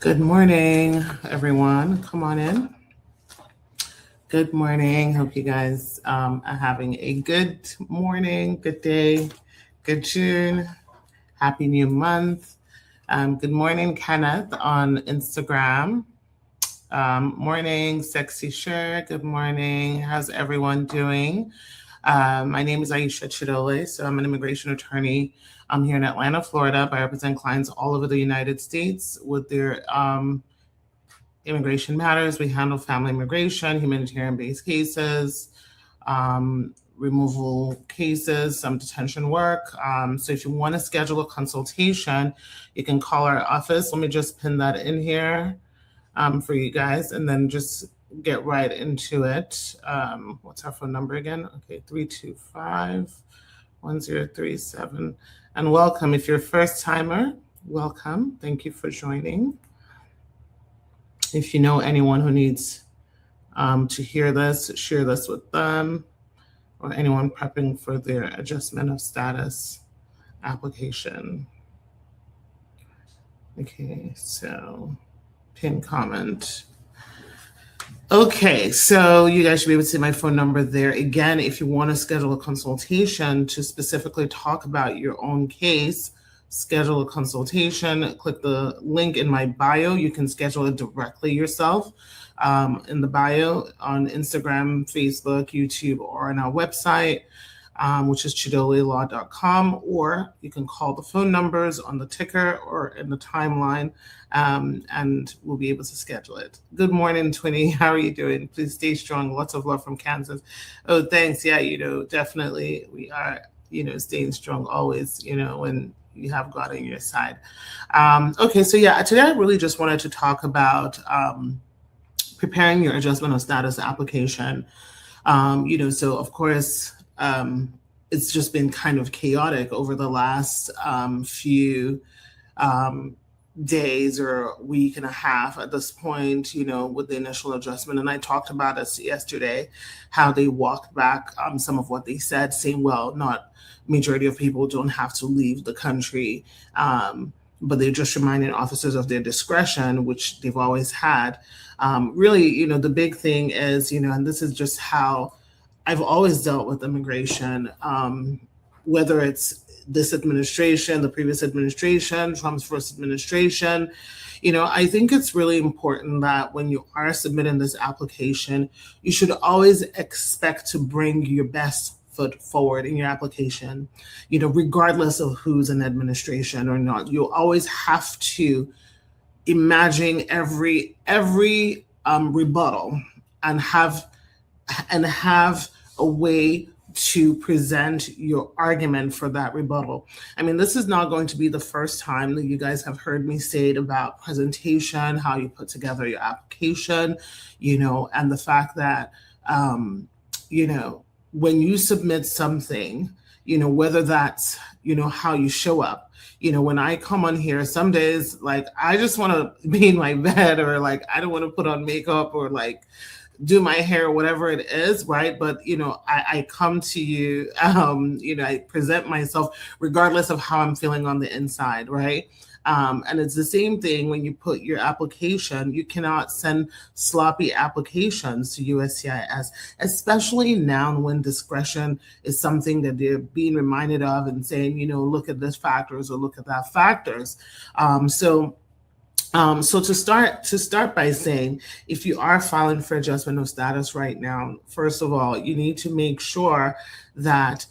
Good morning, everyone. Come on in. Good morning. Hope you guys are having a good morning, good day, good June. Happy new month. Good morning, Kenneth on Instagram. Morning, Sexy Sure. Good morning. How's everyone doing? My name is Aisha Chidole, so I'm an immigration attorney. I'm here in Atlanta, Florida. I represent clients all over the United States with their immigration matters. We handle family immigration, humanitarian-based cases, removal cases, some detention work. So if you want to schedule a consultation, you can call our office. Let me just pin that in here for you guys, and then just get right into it. What's our phone number again? Okay, 325-1037. And welcome. If you're a first timer, welcome. Thank you for joining. If you know anyone who needs to hear this, share this with them, or anyone prepping for their adjustment of status application. Okay, so pin comment. Okay, so you guys should be able to see my phone number there. Again, if you want to schedule a consultation to specifically talk about your own case, schedule a consultation, click the link in my bio. You can schedule it directly yourself in the bio on Instagram, Facebook, YouTube, or on our website, which is chidolelaw.com, or you can call the phone numbers on the ticker or in the timeline, and we'll be able to schedule it. Good morning, Twinny. How are you doing? Please stay strong. Lots of love from Kansas. Oh, thanks. Yeah, definitely we are, staying strong always, when you have God on your side. Okay, so yeah, today I really just wanted to talk about preparing your adjustment of status application. So of course, it's just been kind of chaotic over the last few days or week and a half at this point, with the initial adjustment. And I talked about this yesterday, how they walked back some of what they said, saying, well, not majority of people don't have to leave the country, but they're just reminding officers of their discretion, which they've always had. Really, the big thing is, and this is just how I've always dealt with immigration, whether it's this administration, the previous administration, Trump's first administration. I think it's really important that when you are submitting this application, you should always expect to bring your best foot forward in your application, regardless of who's in administration or not. You always have to imagine every rebuttal and have a way to present your argument for that rebuttal. I mean, this is not going to be the first time that you guys have heard me say it about presentation, how you put together your application, and the fact that, when you submit something, whether that's, how you show up. When I come on here, some days, like, I just want to be in my bed, or like, I don't want to put on makeup, or like, do my hair, whatever it is, right? But, I come to you, I present myself regardless of how I'm feeling on the inside, right? And it's the same thing when you put your application. You cannot send sloppy applications to USCIS, especially now when discretion is something that they're being reminded of and saying, look at this factors or look at that factors. So to start by saying, if you are filing for adjustment of status right now, first of all, you need to make sure that,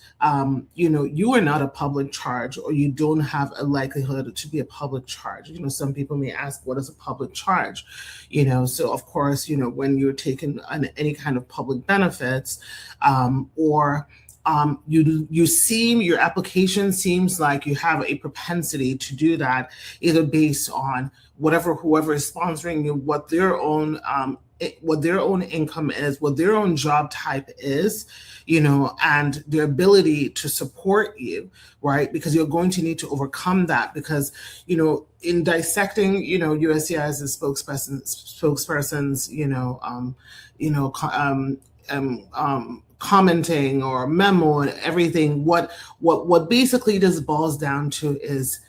you are not a public charge, or you don't have a likelihood to be a public charge. Some people may ask, what is a public charge? So of course, when you're taking any kind of public benefits, or your application seems like you have a propensity to do that, either based on whoever is sponsoring you, what their own income is, what their own job type is, and their ability to support you, right? Because you're going to need to overcome that, because, in dissecting, USCIS as spokespersons, commenting or memo and everything, what basically this boils down to is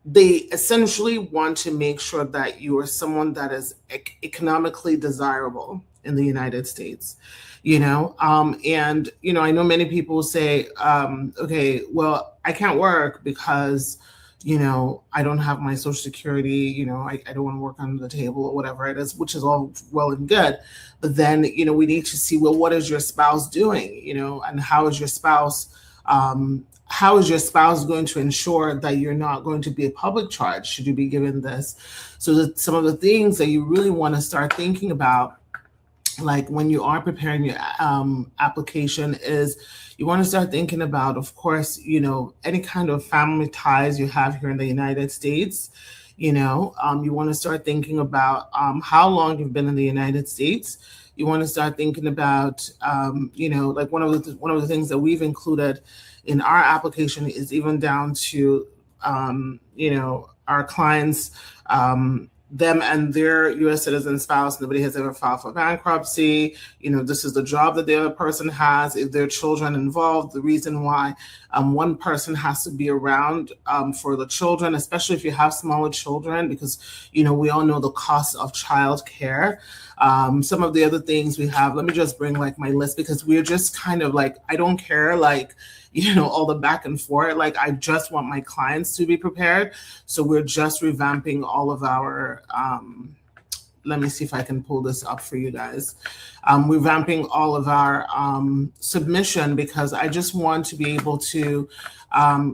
they essentially want to make sure that you are someone that is economically desirable in the United States, and I know many people say, okay, well, I can't work because I don't have my social security, I don't want to work under the table or whatever it is, which is all well and good. But then, we need to see, well, what is your spouse doing, and how is your spouse going to ensure that you're not going to be a public charge should you be given this? So that some of the things that you really want to start thinking about, like when you are preparing your application, is you want to start thinking about, of course, any kind of family ties you have here in the United States. You want to start thinking about how long you've been in the United States. You want to start thinking about, like one of the things that we've included in our application is even down to, our clients, them and their U.S. citizen spouse. Nobody has ever filed for bankruptcy. This is the job that the other person has. If there are children involved, the reason why one person has to be around for the children, especially if you have smaller children, because, we all know the cost of childcare. Some of the other things we have, let me just bring like my list, because we're just kind of like, I don't care, like, all the back and forth. Like, I just want my clients to be prepared. So we're just revamping all of our, let me see if I can pull this up for you guys. Revamping all of our submission, because I just want to be able to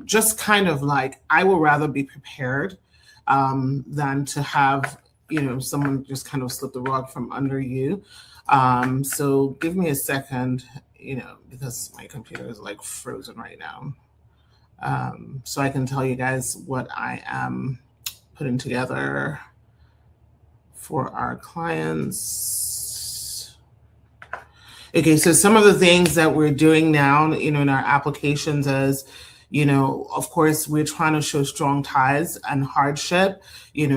just kind of like, I would rather be prepared than to have, someone just kind of slip the rug from under you. So give me a second, because my computer is like frozen right now. So I can tell you guys what I am putting together for our clients. Okay, so some of the things that we're doing now, in our applications is, of course, we're trying to show strong ties and hardship.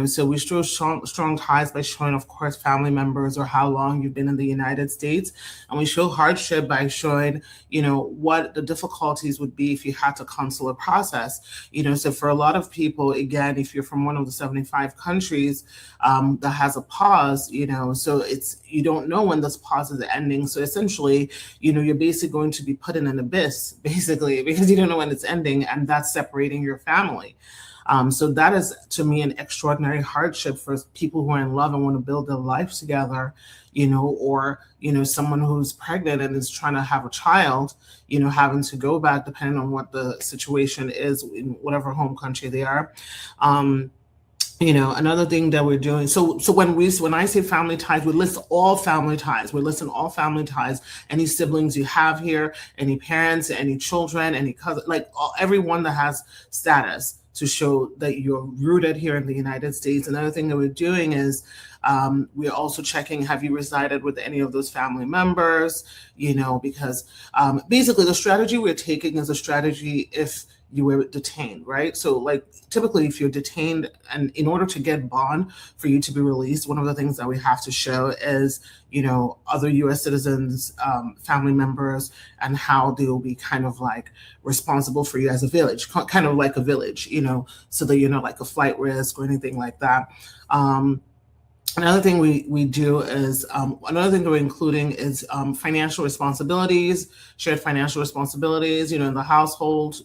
So we show strong ties by showing, of course, family members or how long you've been in the United States. And we show hardship by showing, what the difficulties would be if you had to consular process. So for a lot of people, again, if you're from one of the 75 countries that has a pause, so you don't know when this pause is ending. So essentially, you're basically going to be put in an abyss, basically, because you don't know when it's ending, and that's separating your family. So that is, to me, an extraordinary hardship for people who are in love and want to build their life together, or, someone who's pregnant and is trying to have a child, having to go back, depending on what the situation is in whatever home country they are. Another thing that we're doing. So when I say family ties, we list all family ties. We're listing all family ties, any siblings you have here, any parents, any children, any cousin, like everyone that has status, to show that you're rooted here in the United States. Another thing that we're doing is we're also checking, have you resided with any of those family members, because basically the strategy we're taking is a strategy if you were detained, right? So like typically if you're detained, and in order to get bond for you to be released, one of the things that we have to show is, other US citizens, family members, and how they will be kind of like responsible for you as a village, kind of like a village, so that you're not like a flight risk or anything like that. Another thing we do is, another thing that we're including is financial responsibilities, shared financial responsibilities, in the household,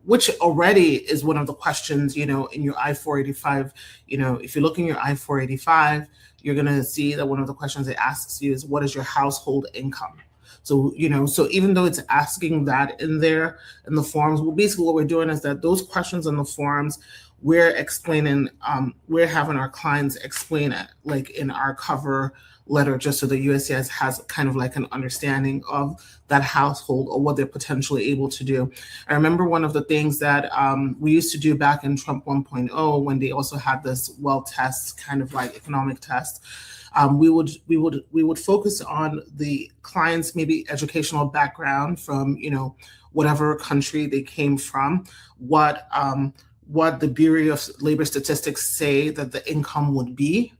which already is one of the questions, in your I-485. If you look in your I-485, you're going to see that one of the questions it asks you is, what is your household income? So, so even though it's asking that in there in the forms, well, basically what we're doing is that those questions in the forms, we're explaining, we're having our clients explain it, like in our cover letter, just so the USCIS has kind of like an understanding of that household or what they're potentially able to do. I remember one of the things that we used to do back in Trump 1.0, when they also had this well test, kind of like economic test. We would focus on the client's maybe educational background from, whatever country they came from, what the Bureau of Labor Statistics say that the income would be,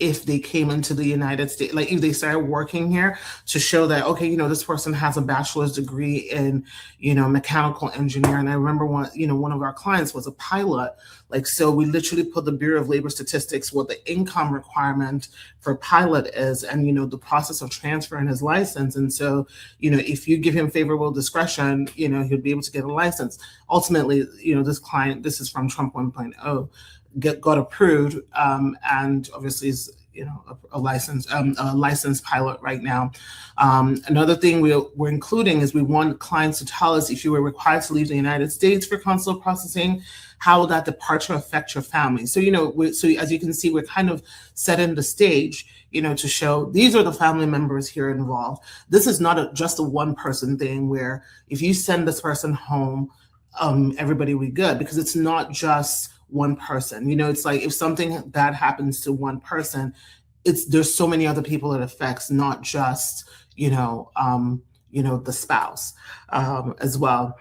if they came into the United States, like if they started working here, to show that, okay, this person has a bachelor's degree in, mechanical engineering. I remember one of our clients was a pilot. Like, so we literally put the Bureau of Labor Statistics what the income requirement for pilot is, and, the process of transferring his license. And so, if you give him favorable discretion, he'll be able to get a license. Ultimately, this client, this is from Trump 1.0, got approved, and obviously is a licensed pilot right now. Another thing we're including is we want clients to tell us, if you were required to leave the United States for consular processing, how will that departure affect your family? So so as you can see, we're kind of setting the stage, to show these are the family members here involved. This is not just a one person thing where if you send this person home, everybody will be good, because it's not just one person. It's like if something bad happens to one person, there's so many other people it affects, not just the spouse as well.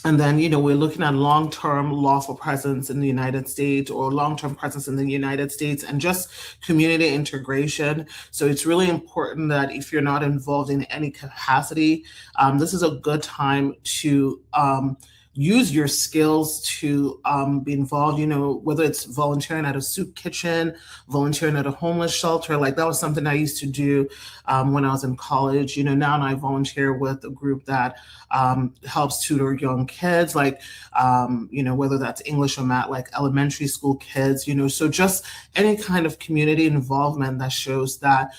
And then, we're looking at long-term lawful presence in the United States, or long-term presence in the United States, and just community integration. So it's really important that if you're not involved in any capacity, this is a good time to use your skills to be involved, whether it's volunteering at a soup kitchen, volunteering at a homeless shelter. Like, that was something I used to do when I was in college. Now I volunteer with a group that helps tutor young kids, like, whether that's English or math, like elementary school kids, so just any kind of community involvement that shows that,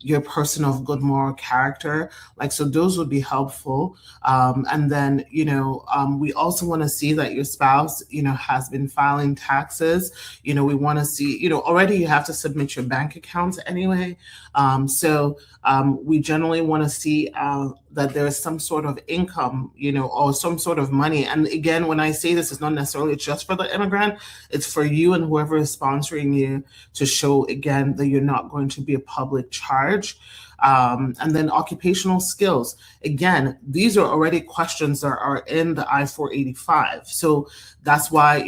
you're a person of good moral character. Like, so those would be helpful. And then, we also want to see that your spouse, has been filing taxes. We want to see, already you have to submit your bank accounts anyway. So we generally want to see that there is some sort of income, or some sort of money. And again, when I say this, it's not necessarily just for the immigrant, it's for you and whoever is sponsoring you, to show, again, that you're not going to be a public charge. And then occupational skills. Again, these are already questions that are in the I-485. So that's why,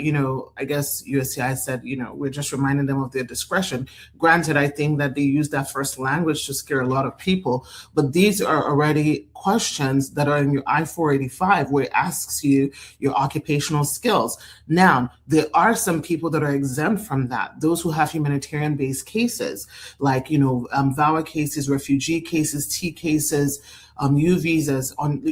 I guess USCI said, we're just reminding them of their discretion. Granted, I think that they use that first language to scare a lot of people, but these are already questions that are in your I-485, where it asks you your occupational skills. Now, there are some people that are exempt from that. Those who have humanitarian-based cases, like, VAWA cases, refugee cases, T cases, U visas, on,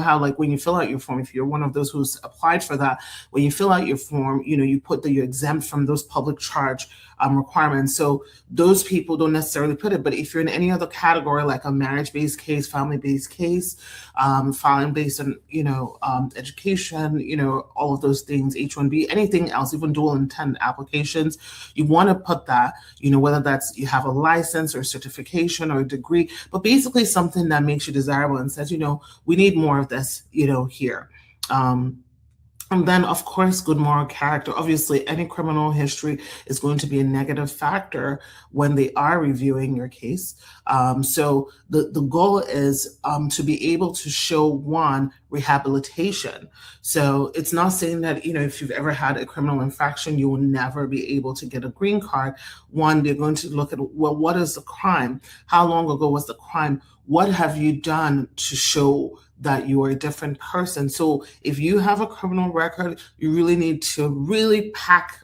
how, like, when you fill out your form, if you're one of those who's applied for that, when you fill out your form, you put that you're exempt from those public charge requirements. So those people don't necessarily put it, but if you're in any other category, like a marriage-based case, family-based case, filing based on, education, all of those things, H-1B, anything else, even dual intent applications, you want to put that, whether that's you have a license or certification or a degree, but basically something that makes you desirable and says, we need more of this, here. And then, of course, good moral character. Obviously, any criminal history is going to be a negative factor when they are reviewing your case. So the goal is to be able to show, one, rehabilitation. So it's not saying that, if you've ever had a criminal infraction, you will never be able to get a green card. One, they're going to look at, well, what is the crime? How long ago was the crime? What have you done to show that you are a different person? So if you have a criminal record, you really need to really pack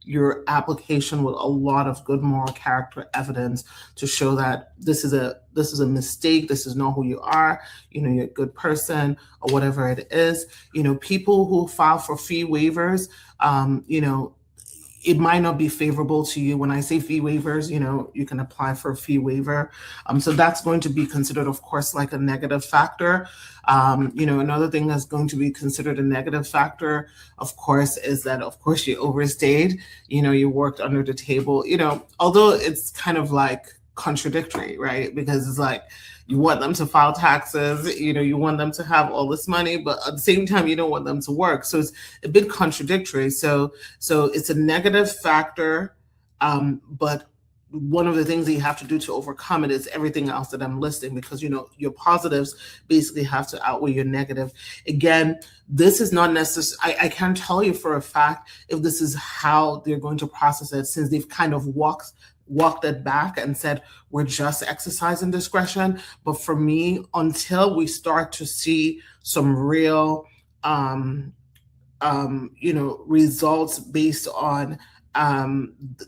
your application with a lot of good moral character evidence to show that this is a mistake, this is not who you are, you're a good person, or whatever it is. People who file for fee waivers, it might not be favorable to you. When I say fee waivers, you can apply for a fee waiver. So that's going to be considered, of course, like a negative factor. Another thing that's going to be considered a negative factor, of course, is that, of course, you overstayed, you worked under the table, although it's kind of like contradictory, right? Because it's like, you want them to file taxes, you want them to have all this money, but at the same time, you don't want them to work. So it's a bit contradictory. So it's a negative factor, but one of the things that you have to do to overcome it is everything else that I'm listing, because your positives basically have to outweigh your negative. Again, this is not necessary. I can't tell you for a fact if this is how they're going to process it, since they've kind of walked it back and said we're just exercising discretion. But for me, until we start to see some real results based on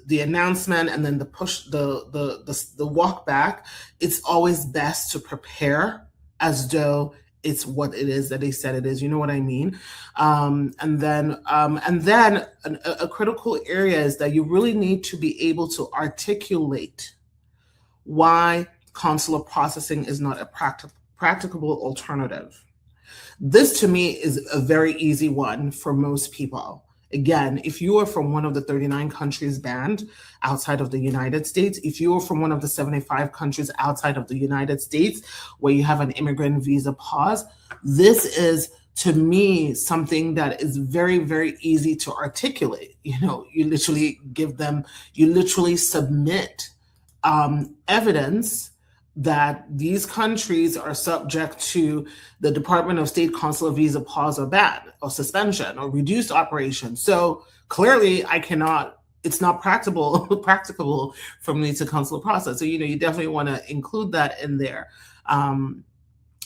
the announcement and then the push, the walk back, it's always best to prepare as though it's what it is that they said it is. You know what I mean? And then a critical area is that you really need to be able to articulate why consular processing is not a practicable alternative. This to me is a very easy one for most people. Again, if you are from one of the 39 countries banned outside of the United States, if you are from one of the 75 countries outside of the United States where you have an immigrant visa pause, this is, to me, something that is very, very easy to articulate. You literally submit evidence that these countries are subject to the Department of State consular visa pause or ban or suspension or reduced operation. So clearly it's not practicable for me to consular process. So, you definitely want to include that in there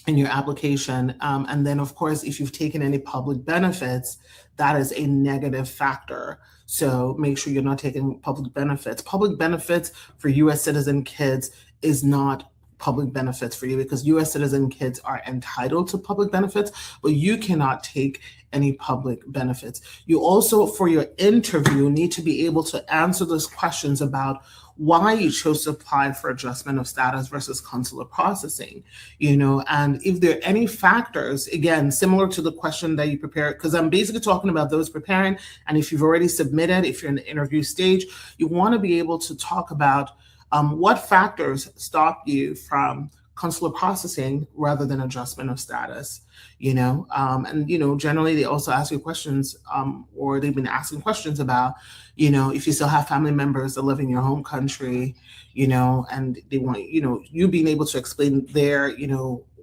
in your application. And then, of course, if you've taken any public benefits, that is a negative factor. So make sure you're not taking public benefits. Public benefits for U.S. citizen kids is not public benefits for you, because U.S. citizen kids are entitled to public benefits, but you cannot take any public benefits. You also, for your interview, need to be able to answer those questions about why you chose to apply for adjustment of status versus consular processing, and if there are any factors, again, similar to the question that you prepared, because I'm basically talking about those preparing, and if you've already submitted, if you're in the interview stage, you want to be able to talk about what factors stop you from consular processing rather than adjustment of status, and generally they also ask you questions, or they've been asking questions about, if you still have family members that live in your home country, and they want, you being able to explain their,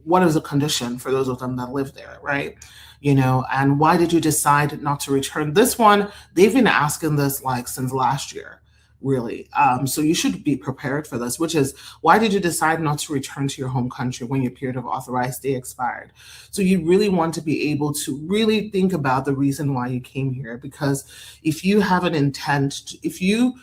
what is the condition for those of them that live there, right? And why did you decide not to return? This one, they've been asking this since last year. Really. So you should be prepared for this, which is, why did you decide not to return to your home country when your period of authorized stay expired? So you really want to be able to really think about the reason why you came here, because if you have an intent, if you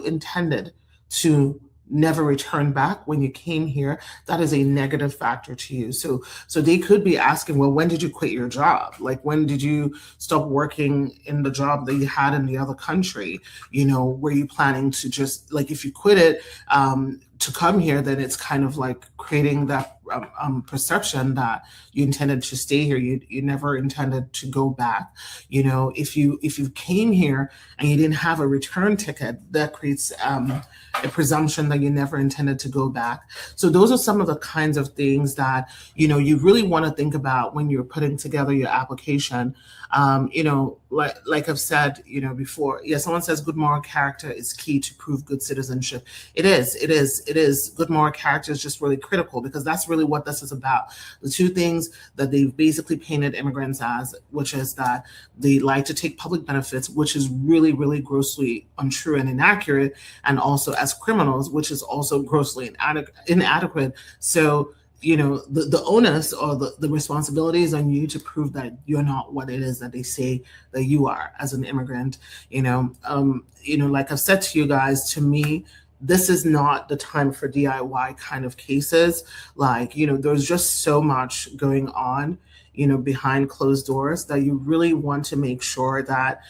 intended to never return back when you came here, that is a negative factor to you. So they could be asking, well, when did you quit your job? When did you stop working in the job that you had in the other country? Were you planning to just, if you quit it to come here, then it's kind of creating that perception that you intended to stay here. You never intended to go back. If you came here and you didn't have a return ticket, that creates a presumption that you never intended to go back. So those are some of the kinds of things that you really want to think about when you're putting together your application. Like I've said before, someone says good moral character is key to prove good citizenship. It is. Good moral character is just really critical, because that's really what this is about. The two things that they've basically painted immigrants as, which is that they like to take public benefits, which is really, really grossly untrue and inaccurate, and also as criminals, which is also grossly inadequate. So the onus or the responsibility is on you to prove that you're not what it is that they say that you are as an immigrant. Like I've said to you guys, to me, this is not the time for DIY kind of cases. There's just so much going on, behind closed doors, that you really want to make sure that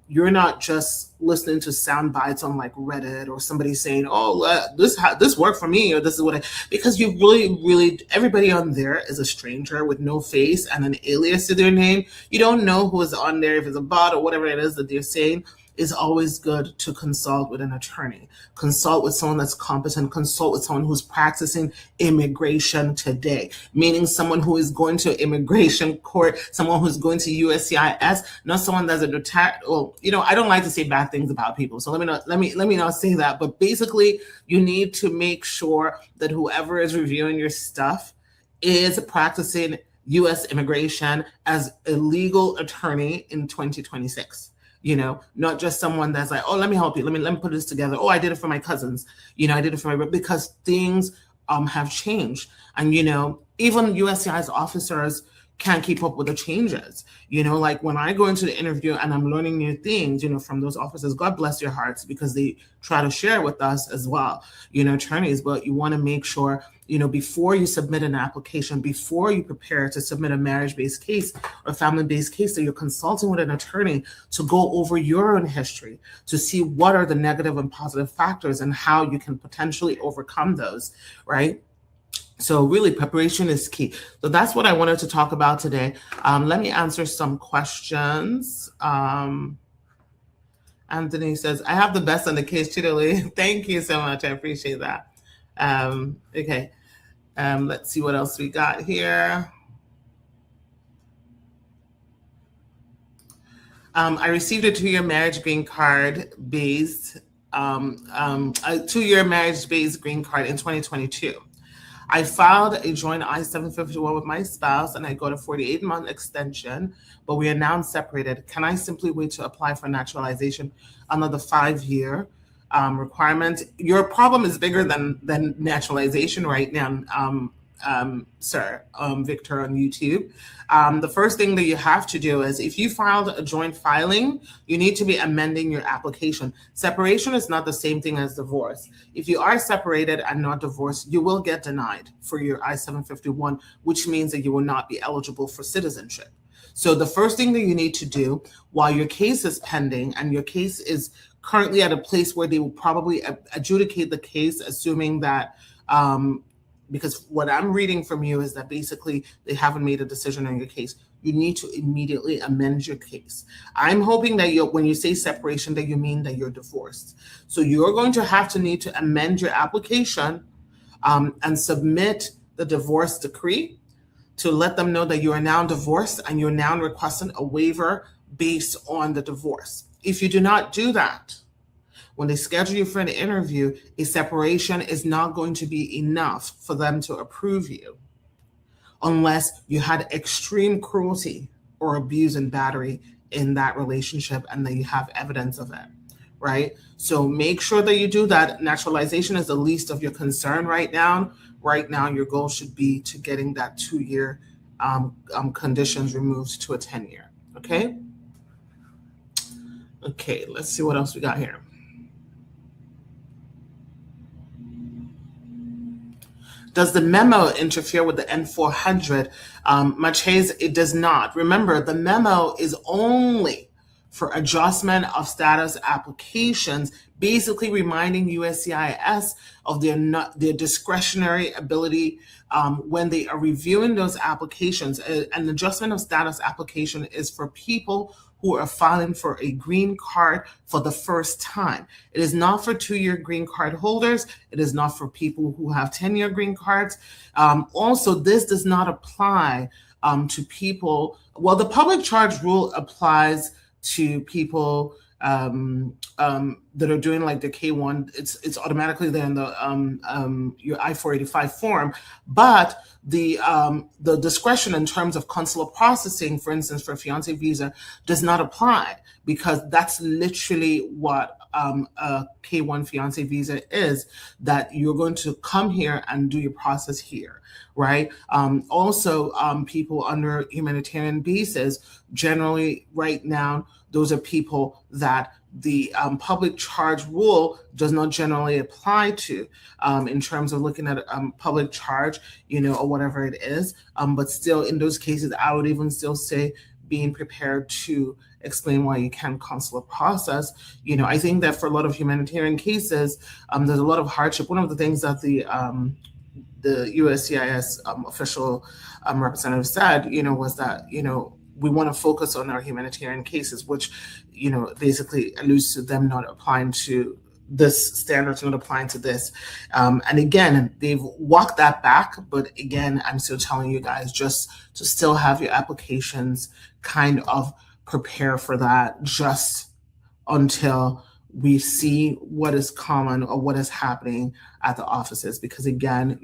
you're not just listening to sound bites on Reddit, or somebody saying, oh, this worked for me, or this is what because you really, everybody on there is a stranger with no face and an alias to their name. You don't know who is on there, if it's a bot or whatever it is that they're saying. it's always good to consult with an attorney. Consult with someone that's competent. Consult with someone who's practicing immigration today, meaning someone who is going to immigration court, someone who's going to USCIS, not someone that's a retired. Well, I don't like to say bad things about people, so let me not say that. But basically, you need to make sure that whoever is reviewing your stuff is practicing U.S. immigration as a legal attorney in 2026. Not just someone that's like, oh, let me help you. Let me put this together. Oh, I did it for my cousins. I did it for because things have changed. And, even USCIS officers can't keep up with the changes. Like when I go into the interview and I'm learning new things, from those officers, God bless your hearts, because they try to share with us as well, attorneys. But you want to make sure, before you submit an application, before you prepare to submit a marriage-based case or family-based case, that you're consulting with an attorney to go over your own history, to see what are the negative and positive factors and how you can potentially overcome those, right? So really, preparation is key. So that's what I wanted to talk about today. Let me answer some questions. Anthony says, I have the best on the case, Chidoli. Thank you so much. I appreciate that. Okay. Let's see what else we got here. I received a 2-year marriage green card based, a 2-year marriage based green card in 2022. I filed a joint I-751 with my spouse and I got a 48-month extension, but we are now separated. Can I simply wait to apply for naturalization under the 5-year requirement? Your problem is bigger than naturalization right now, sir, Victor on YouTube. The first thing that you have to do is, if you filed a joint filing, you need to be amending your application. Separation is not the same thing as divorce. If you are separated and not divorced, you will get denied for your I-751, which means that you will not be eligible for citizenship. So the first thing that you need to do while your case is pending, and your case is currently at a place where they will probably adjudicate the case, assuming that, because what I'm reading from you is that basically they haven't made a decision on your case. You need to immediately amend your case. I'm hoping that when you say separation, that you mean that you're divorced. So you're going to need to amend your application and submit the divorce decree to let them know that you are now divorced and you're now requesting a waiver based on the divorce. If you do not do that, when they schedule you for an interview, a separation is not going to be enough for them to approve you unless you had extreme cruelty or abuse and battery in that relationship and that you have evidence of it, right? So make sure that you do that. Naturalization is the least of your concern right now. Right now, your goal should be to getting that 2-year conditions removed to a 10-year, okay? Okay, let's see what else we got here. Does the memo interfere with the N-400? Marchese, it does not. Remember, the memo is only for adjustment of status applications, basically reminding USCIS of their discretionary ability when they are reviewing those applications. An adjustment of status application is for people who are filing for a green card for the first time. It is not for 2-year green card holders. It is not for people who have 10-year green cards. Also, this does not apply to people. Well, the public charge rule applies to people that are doing like the K1. It's automatically there in the your I-485 form, but the discretion in terms of consular processing, for instance, for a fiance visa, does not apply, because that's literally what a K1 fiance visa is, that you're going to come here and do your process here, right? Also, people under humanitarian visas, generally right now, those are people that the public charge rule does not generally apply to in terms of looking at public charge, or whatever it is. But still, in those cases, I would even still say being prepared to explain why you can consular process. I think that for a lot of humanitarian cases, there's a lot of hardship. One of the things that the USCIS official representative said, was that, we want to focus on our humanitarian cases, which, basically alludes to them not applying to this standards, not applying to this. And again, they've walked that back, but again, I'm still telling you guys just to still have your applications kind of prepare for that just until we see what is common or what is happening at the offices, because again,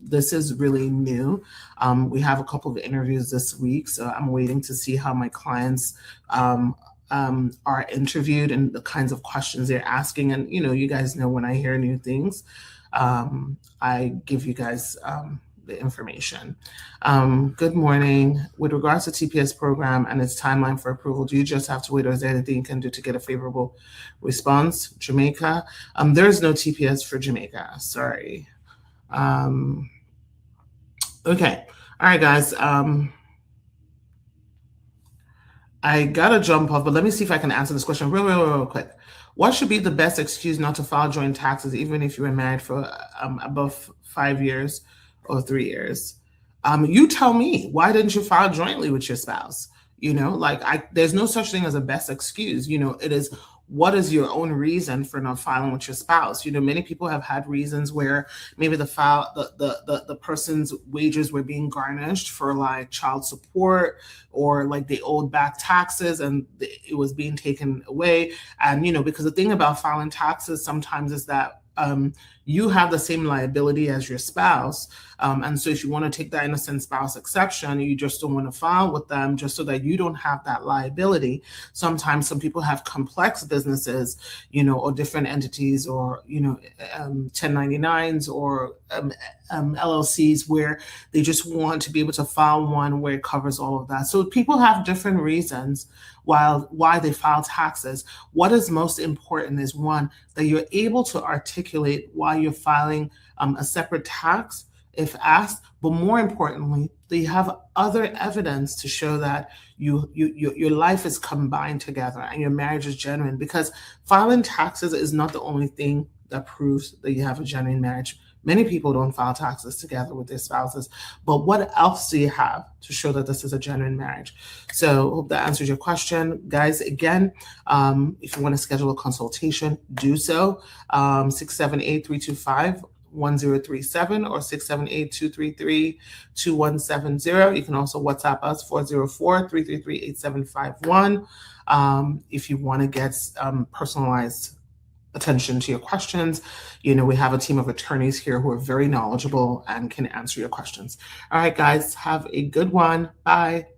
this is really new. We have a couple of interviews this week, so I'm waiting to see how my clients are interviewed and the kinds of questions they're asking. And you guys know when I hear new things, I give you guys the information. Good morning. With regards to TPS program and its timeline for approval, do you just have to wait, or is there anything you can do to get a favorable response? Jamaica, there's no TPS for Jamaica. Sorry. Okay. All right, guys. I gotta jump off, but let me see if I can answer this question real quick. What should be the best excuse not to file joint taxes, even if you were married for above 5 years or 3 years? You tell me, why didn't you file jointly with your spouse? There's no such thing as a best excuse. It is, what is your own reason for not filing with your spouse? Many people have had reasons where maybe the person's wages were being garnished for like child support, or like they owed back taxes and it was being taken away. And, because the thing about filing taxes sometimes is that you have the same liability as your spouse. And so if you want to take that innocent spouse exception, you just don't want to file with them just so that you don't have that liability. Sometimes some people have complex businesses, or different entities, or, 1099s or LLCs, where they just want to be able to file one where it covers all of that. So people have different reasons why they file taxes. What is most important is, one, that you're able to articulate why you're filing a separate tax if asked, but more importantly, that you have other evidence to show that your life is combined together and your marriage is genuine, because filing taxes is not the only thing that proves that you have a genuine marriage. Many people don't file taxes together with their spouses, but what else do you have to show that this is a genuine marriage? So hope that answers your question. Guys, again, if you want to schedule a consultation, do so. 678-325-1037 or 678-233-2170. You can also WhatsApp us, 404-333-8751. If you want to get personalized attention to your questions, we have a team of attorneys here who are very knowledgeable and can answer your questions. All right, guys, have a good one. Bye.